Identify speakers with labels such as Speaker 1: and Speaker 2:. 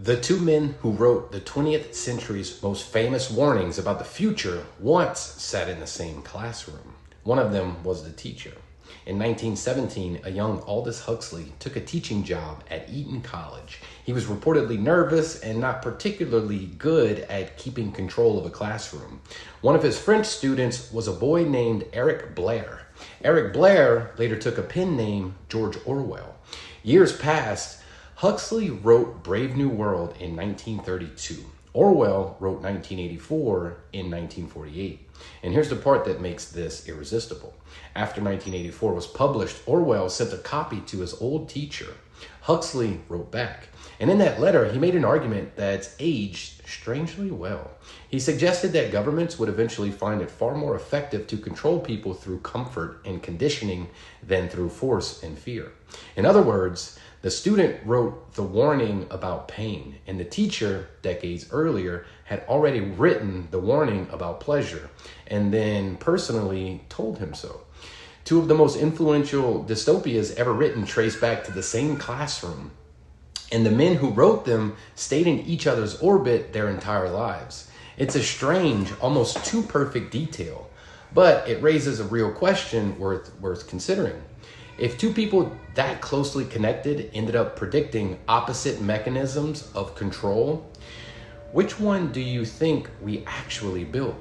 Speaker 1: The two men who wrote the 20th century's most famous warnings about the future once sat in the same classroom. One of them was the teacher. In 1917, a young Aldous Huxley took a teaching job at Eton College. He was reportedly nervous and not particularly good at keeping control of a classroom. One of his French students was a boy named Eric Blair. Eric Blair later took a pen name George Orwell. Years passed. Huxley wrote Brave New World in 1932. Orwell wrote 1984 in 1948. And here's the part that makes this irresistible. After 1984 was published, Orwell sent a copy to his old teacher. Huxley wrote back. And in that letter, he made an argument that's aged strangely well. He suggested that governments would eventually find it far more effective to control people through comfort and conditioning than through force and fear. In other words, the student wrote the warning about pain, and the teacher, decades earlier, had already written the warning about pleasure, and then personally told him so. Two of the most influential dystopias ever written trace back to the same classroom, and the men who wrote them stayed in each other's orbit their entire lives. It's a strange, almost too perfect detail, but it raises a real question worth considering. If two people that closely connected ended up predicting opposite mechanisms of control, which one do you think we actually built?